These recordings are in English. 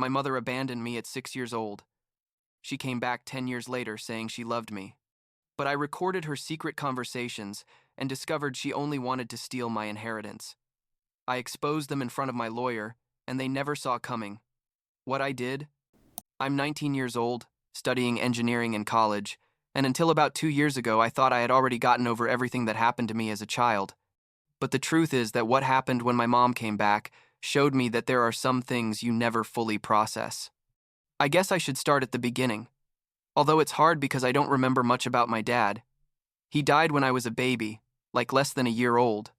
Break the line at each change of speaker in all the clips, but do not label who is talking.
My mother abandoned me at 6 years old. She came back 10 years later saying she loved me. But I recorded her secret conversations and discovered she only wanted to steal my inheritance. I exposed them in front of my lawyer, and they never saw coming. What I did? I'm 19 years old, studying engineering in college, and until about 2 years ago, I thought I had already gotten over everything that happened to me as a child. But the truth is that what happened when my mom came back showed me that there are some things you never fully process. I guess I should start at the beginning. Although it's hard because I don't remember much about my dad. He died when I was a baby, like less than a year old.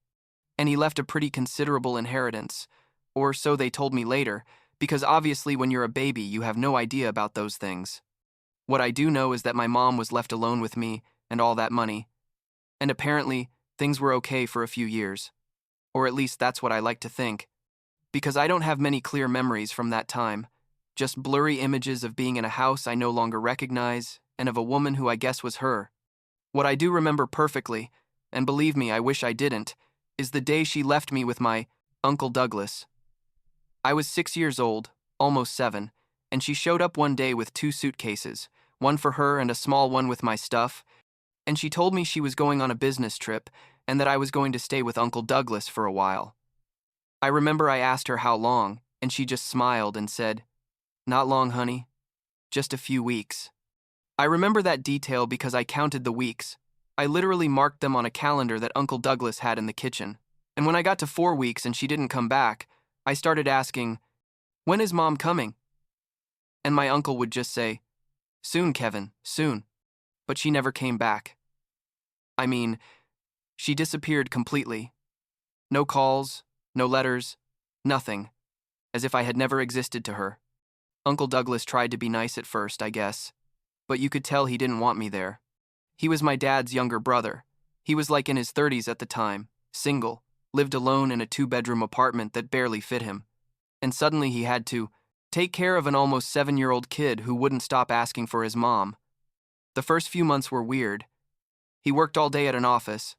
And he left a pretty considerable inheritance, or so they told me later, because obviously when you're a baby you have no idea about those things. What I do know is that my mom was left alone with me and all that money. And apparently, things were okay for a few years. Or at least that's what I like to think. Because I don't have many clear memories from that time. Just blurry images of being in a house I no longer recognize, and of a woman who I guess was her. What I do remember perfectly, and believe me, I wish I didn't, is the day she left me with my Uncle Douglas. I was 6 years old, almost 7, and she showed up one day with 2 suitcases, one for her and a small one with my stuff, and she told me she was going on a business trip and that I was going to stay with Uncle Douglas for a while. I remember I asked her how long, and she just smiled and said, "Not long, honey. Just a few weeks." I remember that detail because I counted the weeks. I literally marked them on a calendar that Uncle Douglas had in the kitchen. And when I got to 4 weeks and she didn't come back, I started asking, "When is Mom coming?" And my uncle would just say, "Soon, Kevin, soon." But she never came back. I mean, she disappeared completely. No calls, no letters, nothing. As if I had never existed to her. Uncle Douglas tried to be nice at first, I guess. But you could tell he didn't want me there. He was my dad's younger brother. He was like in his 30s at the time, single, lived alone in a 2-bedroom apartment that barely fit him. And suddenly he had to take care of an almost 7-year-old kid who wouldn't stop asking for his mom. The first few months were weird. He worked all day at an office.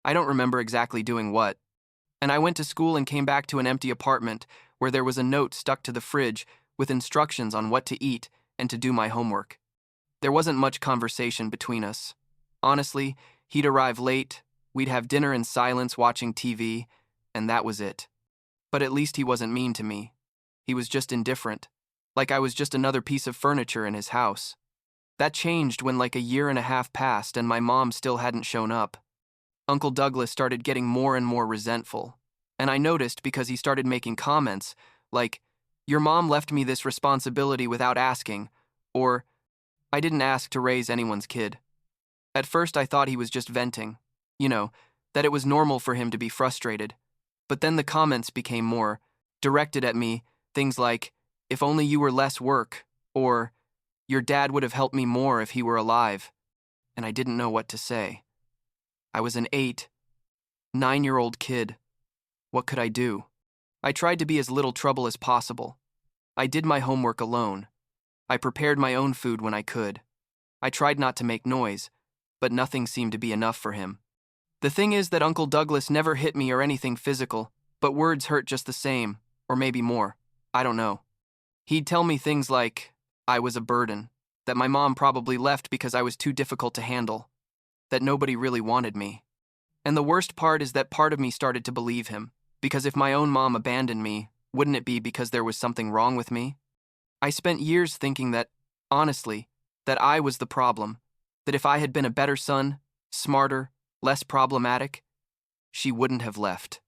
I don't remember exactly doing what. And I went to school and came back to an empty apartment where there was a note stuck to the fridge with instructions on what to eat and to do my homework. There wasn't much conversation between us. Honestly, he'd arrive late, we'd have dinner in silence watching TV, and that was it. But at least he wasn't mean to me. He was just indifferent, like I was just another piece of furniture in his house. That changed when like a year and a half passed and my mom still hadn't shown up. Uncle Douglas started getting more and more resentful, and I noticed because he started making comments like, "Your mom left me this responsibility without asking," or, "I didn't ask to raise anyone's kid." At first I thought he was just venting, that it was normal for him to be frustrated. But then the comments became more directed at me, things like, "If only you were less work," or, "Your dad would have helped me more if he were alive." And I didn't know what to say. I was an 9-year-old kid. What could I do? I tried to be as little trouble as possible. I did my homework alone. I prepared my own food when I could. I tried not to make noise, but nothing seemed to be enough for him. The thing is that Uncle Douglas never hit me or anything physical, but words hurt just the same, or maybe more. I don't know. He'd tell me things like, I was a burden, that my mom probably left because I was too difficult to handle, that nobody really wanted me. And the worst part is that part of me started to believe him, because if my own mom abandoned me, wouldn't it be because there was something wrong with me? I spent years thinking that, honestly, that I was the problem, that if I had been a better son, smarter, less problematic, she wouldn't have left.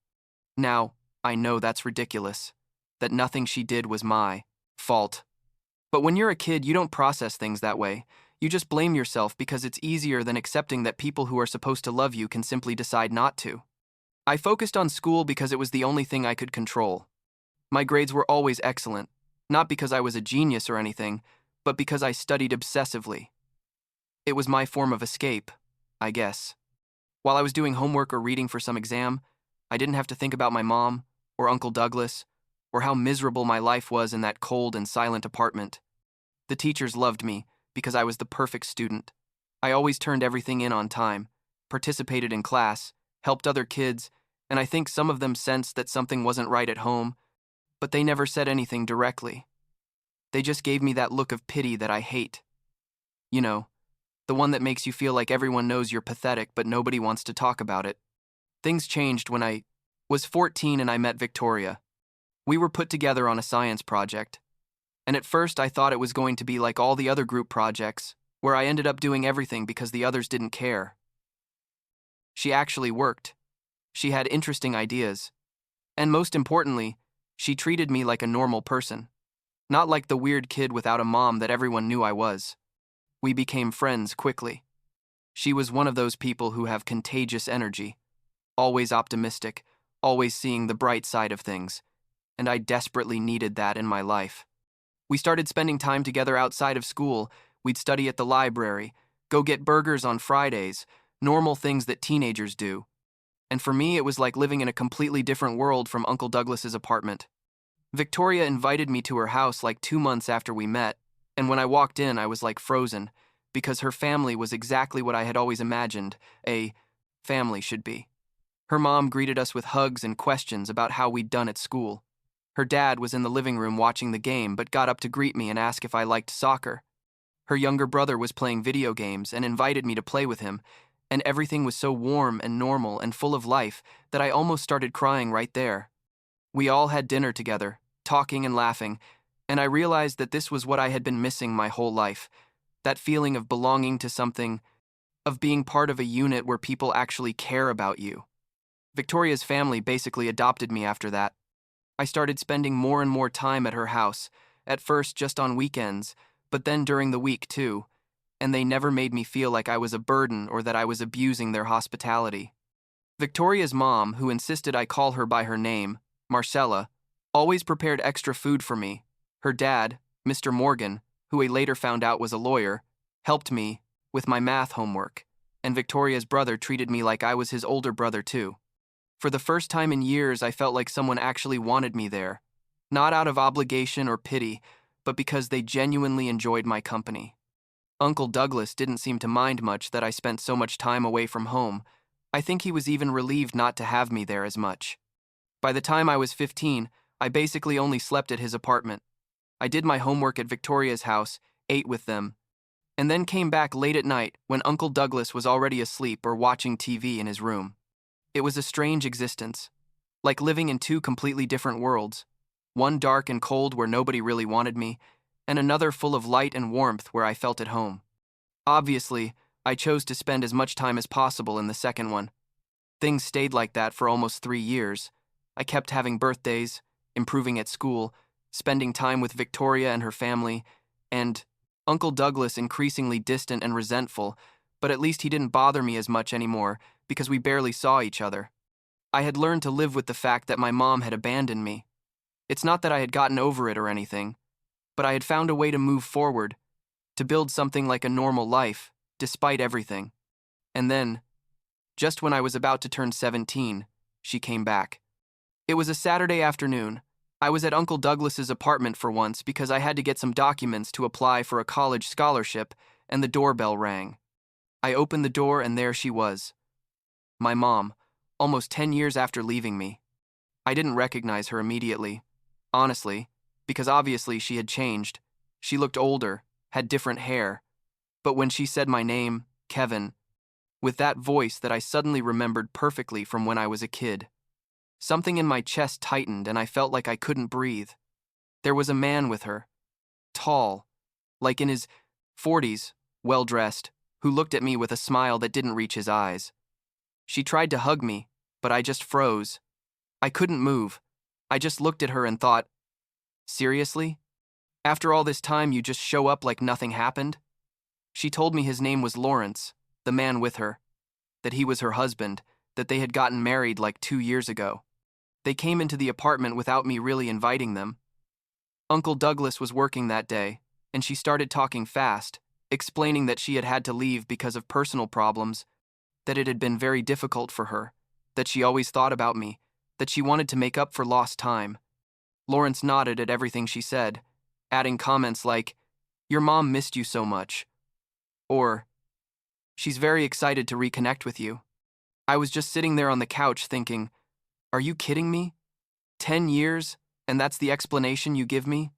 Now, I know that's ridiculous, that nothing she did was my fault. But when you're a kid, you don't process things that way. You just blame yourself because it's easier than accepting that people who are supposed to love you can simply decide not to. I focused on school because it was the only thing I could control. My grades were always excellent, not because I was a genius or anything, but because I studied obsessively. It was my form of escape, I guess. While I was doing homework or reading for some exam, I didn't have to think about my mom, or Uncle Douglas, or how miserable my life was in that cold and silent apartment. The teachers loved me because I was the perfect student. I always turned everything in on time, participated in class, helped other kids, and I think some of them sensed that something wasn't right at home, but they never said anything directly. They just gave me that look of pity that I hate. You know, the one that makes you feel like everyone knows you're pathetic but nobody wants to talk about it. Things changed when I was 14 and I met Victoria. We were put together on a science project. And at first I thought it was going to be like all the other group projects, where I ended up doing everything because the others didn't care. She actually worked. She had interesting ideas. And most importantly, she treated me like a normal person. Not like the weird kid without a mom that everyone knew I was. We became friends quickly. She was one of those people who have contagious energy, always optimistic, always seeing the bright side of things, and I desperately needed that in my life. We started spending time together outside of school. We'd study at the library, go get burgers on Fridays, normal things that teenagers do. And for me, it was like living in a completely different world from Uncle Douglas's apartment. Victoria invited me to her house like 2 months after we met, and when I walked in, I was like frozen, because her family was exactly what I had always imagined a family should be. Her mom greeted us with hugs and questions about how we'd done at school. Her dad was in the living room watching the game but got up to greet me and ask if I liked soccer. Her younger brother was playing video games and invited me to play with him, and everything was so warm and normal and full of life that I almost started crying right there. We all had dinner together, talking and laughing, and I realized that this was what I had been missing my whole life, that feeling of belonging to something, of being part of a unit where people actually care about you. Victoria's family basically adopted me after that. I started spending more and more time at her house, at first just on weekends, but then during the week too, and they never made me feel like I was a burden or that I was abusing their hospitality. Victoria's mom, who insisted I call her by her name, Marcella, always prepared extra food for me. Her dad, Mr. Morgan, who I later found out was a lawyer, helped me with my math homework, and Victoria's brother treated me like I was his older brother too. For the first time in years, I felt like someone actually wanted me there, not out of obligation or pity, but because they genuinely enjoyed my company. Uncle Douglas didn't seem to mind much that I spent so much time away from home. I think he was even relieved not to have me there as much. By the time I was 15, I basically only slept at his apartment. I did my homework at Victoria's house, ate with them, and then came back late at night when Uncle Douglas was already asleep or watching TV in his room. It was a strange existence, like living in two completely different worlds, one dark and cold where nobody really wanted me, and another full of light and warmth where I felt at home. Obviously, I chose to spend as much time as possible in the second one. Things stayed like that for almost 3 years. I kept having birthdays, improving at school, spending time with Victoria and her family, and Uncle Douglas increasingly distant and resentful, but at least he didn't bother me as much anymore because we barely saw each other. I had learned to live with the fact that my mom had abandoned me. It's not that I had gotten over it or anything, but I had found a way to move forward, to build something like a normal life, despite everything. And then, just when I was about to turn 17, she came back. It was a Saturday afternoon. I was at Uncle Douglas's apartment for once because I had to get some documents to apply for a college scholarship, and the doorbell rang. I opened the door and there she was. My mom, almost 10 years after leaving me. I didn't recognize her immediately, honestly, because obviously she had changed. She looked older, had different hair. But when she said my name, Kevin, with that voice that I suddenly remembered perfectly from when I was a kid, something in my chest tightened and I felt like I couldn't breathe. There was a man with her, tall, like in his 40s, well-dressed, who looked at me with a smile that didn't reach his eyes. She tried to hug me, but I just froze. I couldn't move. I just looked at her and thought, seriously? After all this time, you just show up like nothing happened? She told me his name was Lawrence, the man with her, that he was her husband, that they had gotten married like 2 years ago. They came into the apartment without me really inviting them. Uncle Douglas was working that day, and she started talking fast, explaining that she had had to leave because of personal problems, that it had been very difficult for her, that she always thought about me, that she wanted to make up for lost time. Lawrence nodded at everything she said, adding comments like, "Your mom missed you so much," or, "She's very excited to reconnect with you." I was just sitting there on the couch thinking, are you kidding me? 10 years, and that's the explanation you give me?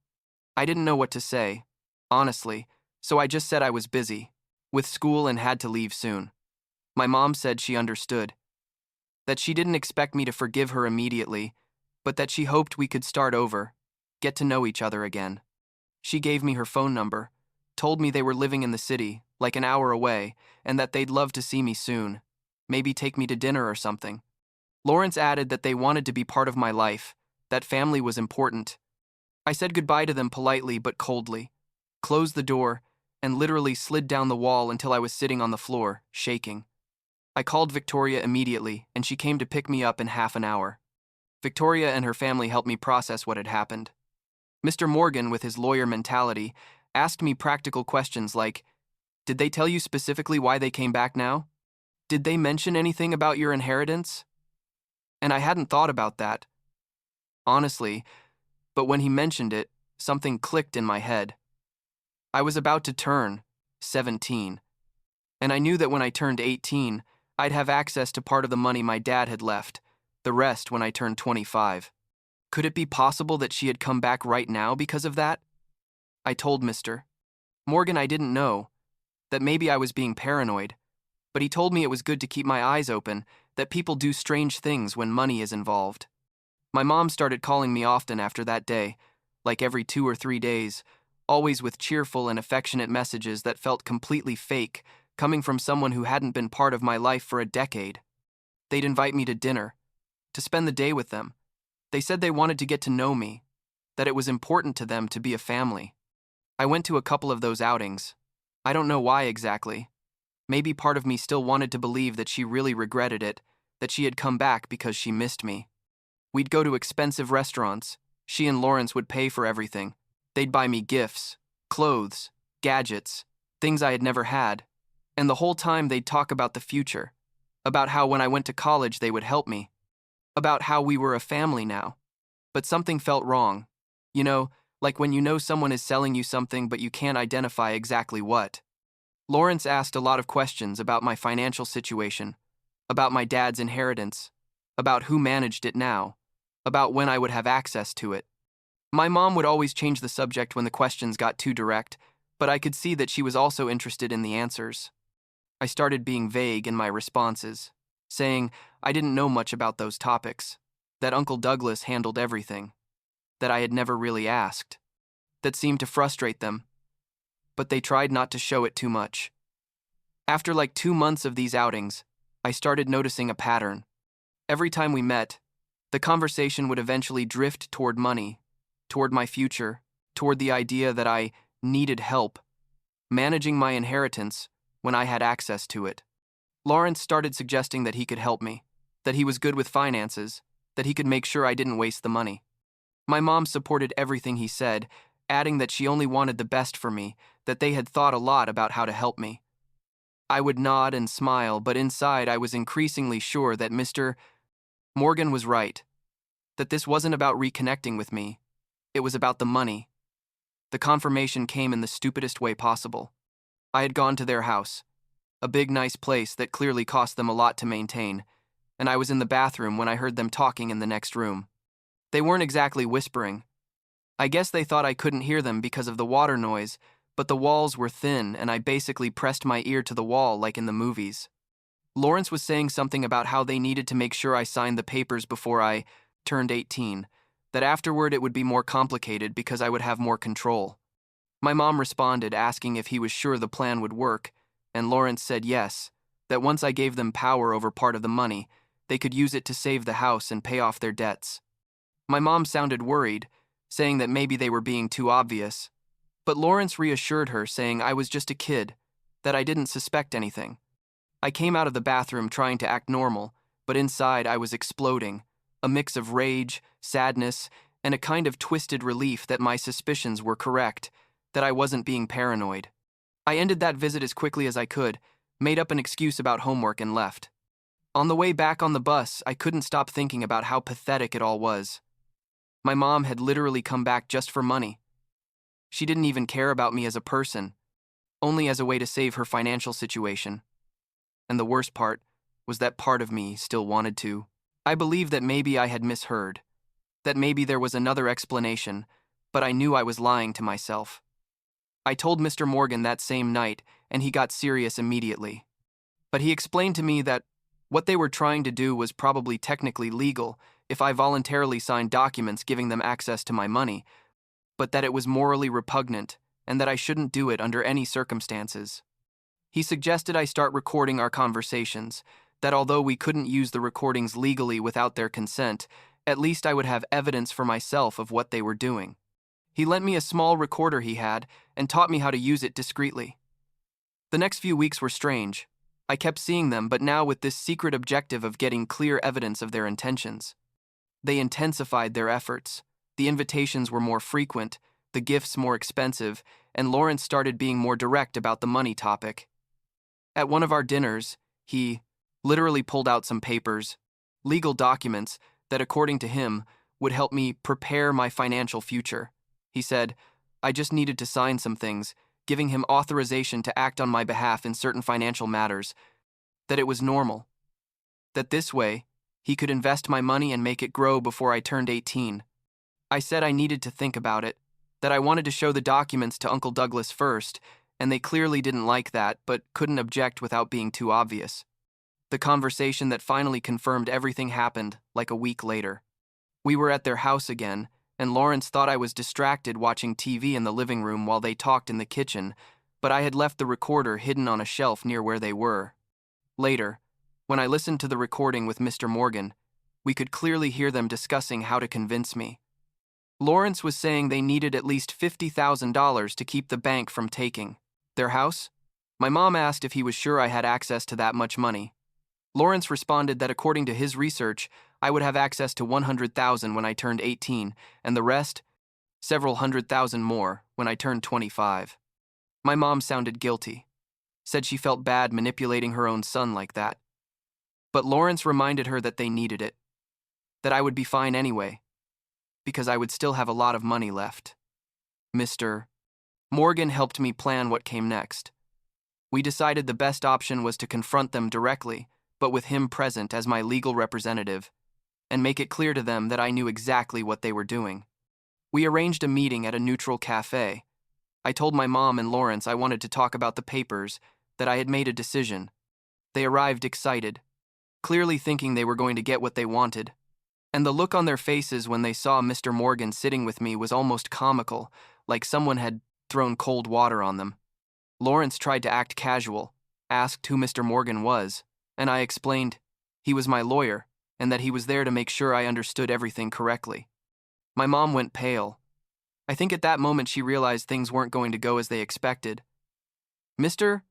I didn't know what to say, honestly, so I just said I was busy, with school and had to leave soon. My mom said she understood, that she didn't expect me to forgive her immediately, but that she hoped we could start over, get to know each other again. She gave me her phone number, told me they were living in the city, like an hour away, and that they'd love to see me soon, maybe take me to dinner or something. Lawrence added that they wanted to be part of my life, that family was important. I said goodbye to them politely but coldly, closed the door, and literally slid down the wall until I was sitting on the floor, shaking. I called Victoria immediately, and she came to pick me up in half an hour. Victoria and her family helped me process what had happened. Mr. Morgan, with his lawyer mentality, asked me practical questions like, "Did they tell you specifically why they came back now? Did they mention anything about your inheritance?" And I hadn't thought about that, honestly, but when he mentioned it, something clicked in my head. I was about to turn 17, and I knew that when I turned 18, I'd have access to part of the money my dad had left, the rest when I turned 25. Could it be possible that she had come back right now because of that? I told Mr. Morgan I didn't know, that maybe I was being paranoid, but he told me it was good to keep my eyes open, that people do strange things when money is involved. My mom started calling me often after that day, like every 2 or 3 days, always with cheerful and affectionate messages that felt completely fake, coming from someone who hadn't been part of my life for a decade. They'd invite me to dinner, to spend the day with them. They said they wanted to get to know me, that it was important to them to be a family. I went to a couple of those outings. I don't know why exactly. Maybe part of me still wanted to believe that she really regretted it, that she had come back because she missed me. We'd go to expensive restaurants. She and Lawrence would pay for everything. They'd buy me gifts, clothes, gadgets, things I had never had. And the whole time they'd talk about the future, about how when I went to college they would help me, about how we were a family now. But something felt wrong. You know, like when you know someone is selling you something but you can't identify exactly what. Lawrence asked a lot of questions about my financial situation, about my dad's inheritance, about who managed it now, about when I would have access to it. My mom would always change the subject when the questions got too direct, but I could see that she was also interested in the answers. I started being vague in my responses, saying I didn't know much about those topics, that Uncle Douglas handled everything, that I had never really asked. That seemed to frustrate them, but they tried not to show it too much. After like 2 months of these outings, I started noticing a pattern. Every time we met, the conversation would eventually drift toward money, toward my future, toward the idea that I needed help managing my inheritance when I had access to it. Lawrence started suggesting that he could help me, that he was good with finances, that he could make sure I didn't waste the money. My mom supported everything he said, adding that she only wanted the best for me, that they had thought a lot about how to help me. I would nod and smile, but inside I was increasingly sure that Mr. Morgan was right, that this wasn't about reconnecting with me. It was about the money. The confirmation came in the stupidest way possible. I had gone to their house, a big nice place that clearly cost them a lot to maintain, and I was in the bathroom when I heard them talking in the next room. They weren't exactly whispering. I guess they thought I couldn't hear them because of the water noise, but the walls were thin and I basically pressed my ear to the wall like in the movies. Lawrence was saying something about how they needed to make sure I signed the papers before I turned 18, that afterward it would be more complicated because I would have more control. My mom responded asking if he was sure the plan would work, and Lawrence said yes, that once I gave them power over part of the money, they could use it to save the house and pay off their debts. My mom sounded worried, saying that maybe they were being too obvious, but Lawrence reassured her, saying I was just a kid, that I didn't suspect anything. I came out of the bathroom trying to act normal, but inside I was exploding, a mix of rage, sadness, and a kind of twisted relief that my suspicions were correct, that I wasn't being paranoid. I ended that visit as quickly as I could, made up an excuse about homework and left. On the way back on the bus, I couldn't stop thinking about how pathetic it all was. My mom had literally come back just for money. She didn't even care about me as a person, only as a way to save her financial situation. And the worst part was that part of me still wanted to. I believed that maybe I had misheard, that maybe there was another explanation, but I knew I was lying to myself. I told Mr. Morgan that same night, and he got serious immediately. But he explained to me that what they were trying to do was probably technically legal if I voluntarily signed documents giving them access to my money, but that it was morally repugnant and that I shouldn't do it under any circumstances. He suggested I start recording our conversations, that although we couldn't use the recordings legally without their consent, at least I would have evidence for myself of what they were doing. He lent me a small recorder he had and taught me how to use it discreetly. The next few weeks were strange. I kept seeing them, but now with this secret objective of getting clear evidence of their intentions. They intensified their efforts. The invitations were more frequent, the gifts more expensive, and Lawrence started being more direct about the money topic. At one of our dinners, he literally pulled out some papers, legal documents that, according to him, would help me prepare my financial future. He said, I just needed to sign some things, giving him authorization to act on my behalf in certain financial matters, that it was normal. That this way, he could invest my money and make it grow before I turned 18. I said I needed to think about it, that I wanted to show the documents to Uncle Douglas first, and they clearly didn't like that, but couldn't object without being too obvious. The conversation that finally confirmed everything happened like a week later. We were at their house again, and Lawrence thought I was distracted watching TV in the living room while they talked in the kitchen, but I had left the recorder hidden on a shelf near where they were. Later, when I listened to the recording with Mr. Morgan, we could clearly hear them discussing how to convince me. Lawrence was saying they needed at least $50,000 to keep the bank from taking their house. My mom asked if he was sure I had access to that much money. Lawrence responded that according to his research, I would have access to $100,000 when I turned 18, and the rest, several $100,000 more, when I turned 25. My mom sounded guilty, said she felt bad manipulating her own son like that. But Lawrence reminded her that they needed it, that I would be fine anyway, because I would still have a lot of money left. Mr. Morgan helped me plan what came next. We decided the best option was to confront them directly, but with him present as my legal representative, and make it clear to them that I knew exactly what they were doing. We arranged a meeting at a neutral cafe. I told my mom and Lawrence I wanted to talk about the papers, that I had made a decision. They arrived excited, clearly thinking they were going to get what they wanted. And the look on their faces when they saw Mr. Morgan sitting with me was almost comical, like someone had thrown cold water on them. Lawrence tried to act casual, asked who Mr. Morgan was, and I explained he was my lawyer and that he was there to make sure I understood everything correctly. My mom went pale. I think at that moment she realized things weren't going to go as they expected. Mr.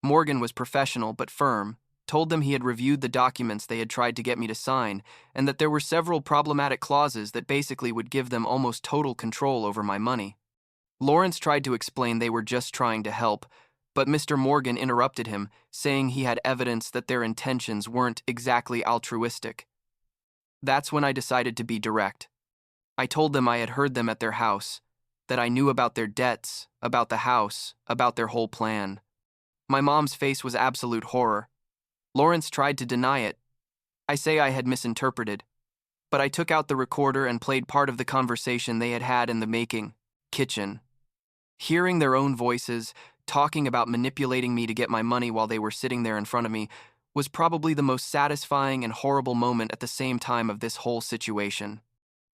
Morgan was professional but firm, told them he had reviewed the documents they had tried to get me to sign, and that there were several problematic clauses that basically would give them almost total control over my money. Lawrence tried to explain they were just trying to help, but Mr. Morgan interrupted him, saying he had evidence that their intentions weren't exactly altruistic. That's when I decided to be direct. I told them I had heard them at their house, that I knew about their debts, about the house, about their whole plan. My mom's face was absolute horror. Lawrence tried to deny it. I say I had misinterpreted, but I took out the recorder and played part of the conversation they had had in the kitchen. Hearing their own voices, talking about manipulating me to get my money while they were sitting there in front of me, was probably the most satisfying and horrible moment at the same time of this whole situation.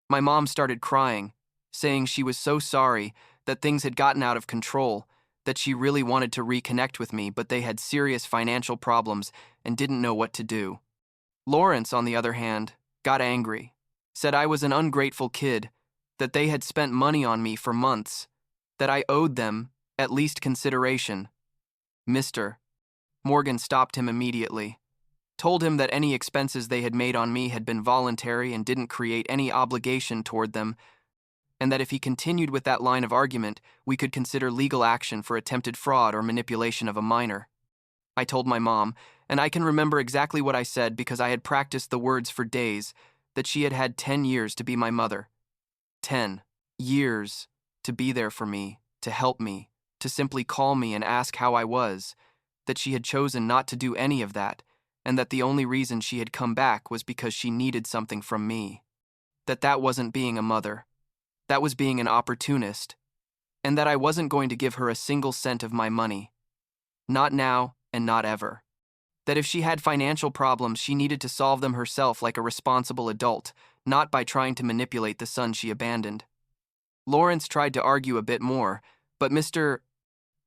My mom started crying, saying she was so sorry that things had gotten out of control, that she really wanted to reconnect with me, but they had serious financial problems and didn't know what to do. Lawrence, on the other hand, got angry, said I was an ungrateful kid, that they had spent money on me for months, that I owed them at least consideration. Mr. Morgan stopped him immediately, told him that any expenses they had made on me had been voluntary and didn't create any obligation toward them, and that if he continued with that line of argument, we could consider legal action for attempted fraud or manipulation of a minor. I told my mom, and I can remember exactly what I said because I had practiced the words for days, that she had had 10 years to be my mother. 10 years to be there for me, to help me, to simply call me and ask how I was, that she had chosen not to do any of that, and that the only reason she had come back was because she needed something from me. That wasn't being a mother. That was being an opportunist, and that I wasn't going to give her a single cent of my money. Not now and not ever. That if she had financial problems, she needed to solve them herself like a responsible adult, not by trying to manipulate the son she abandoned. Lawrence tried to argue a bit more, but Mr.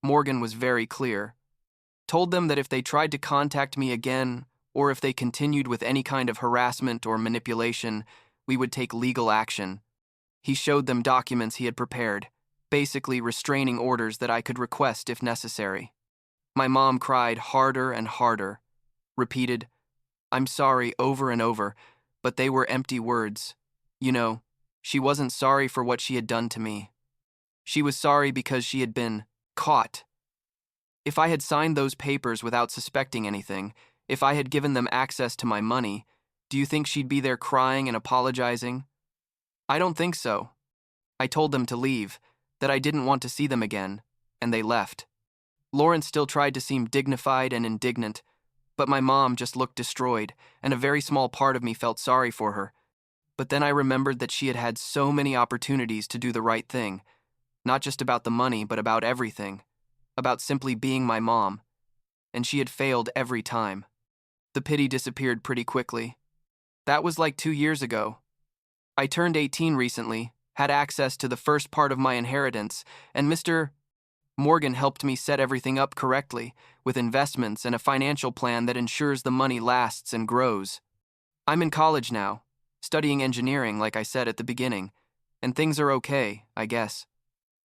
Morgan was very clear. Told them that if they tried to contact me again, or if they continued with any kind of harassment or manipulation, we would take legal action. He showed them documents he had prepared, basically restraining orders that I could request if necessary. My mom cried harder and harder, repeated, "I'm sorry," over and over, but they were empty words. You know, she wasn't sorry for what she had done to me. She was sorry because she had been caught. If I had signed those papers without suspecting anything, if I had given them access to my money, do you think she'd be there crying and apologizing? I don't think so. I told them to leave, that I didn't want to see them again, and they left. Lawrence still tried to seem dignified and indignant, but my mom just looked destroyed, and a very small part of me felt sorry for her. But then I remembered that she had had so many opportunities to do the right thing, not just about the money, but about everything, about simply being my mom, and she had failed every time. The pity disappeared pretty quickly. That was like 2 years ago. I turned 18 recently, had access to the first part of my inheritance, and Mr. Morgan helped me set everything up correctly, with investments and a financial plan that ensures the money lasts and grows. I'm in college now, studying engineering like I said at the beginning, and things are okay, I guess.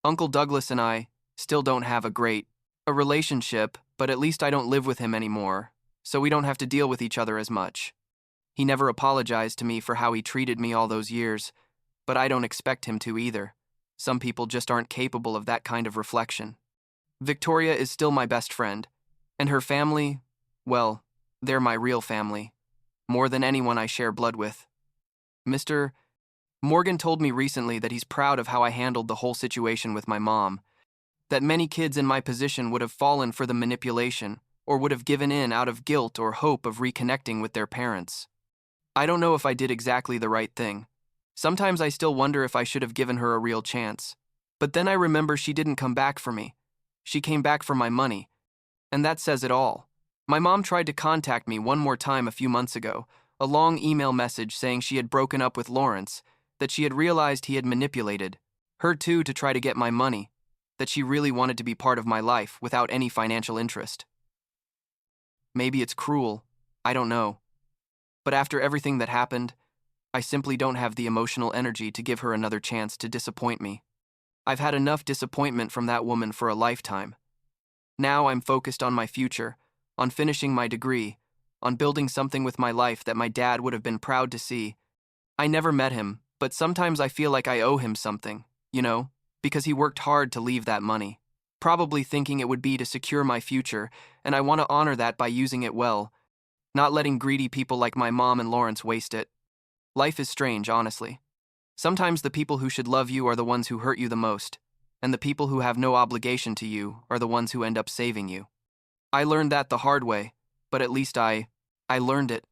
Uncle Douglas and I still don't have a relationship, but at least I don't live with him anymore, so we don't have to deal with each other as much. He never apologized to me for how he treated me all those years, but I don't expect him to either. Some people just aren't capable of that kind of reflection. Victoria is still my best friend, and her family, well, they're my real family, more than anyone I share blood with. Mr. Morgan told me recently that he's proud of how I handled the whole situation with my mom, that many kids in my position would have fallen for the manipulation or would have given in out of guilt or hope of reconnecting with their parents. I don't know if I did exactly the right thing. Sometimes I still wonder if I should have given her a real chance. But then I remember she didn't come back for me. She came back for my money. And that says it all. My mom tried to contact me one more time a few months ago, a long email message saying she had broken up with Lawrence, that she had realized he had manipulated her too to try to get my money, that she really wanted to be part of my life without any financial interest. Maybe it's cruel, I don't know. But after everything that happened, I simply don't have the emotional energy to give her another chance to disappoint me. I've had enough disappointment from that woman for a lifetime. Now I'm focused on my future, on finishing my degree, on building something with my life that my dad would have been proud to see. I never met him, but sometimes I feel like I owe him something, because he worked hard to leave that money, probably thinking it would be to secure my future, and I want to honor that by using it well, not letting greedy people like my mom and Lawrence waste it. Life is strange, honestly. Sometimes the people who should love you are the ones who hurt you the most, and the people who have no obligation to you are the ones who end up saving you. I learned that the hard way, but at least I learned it.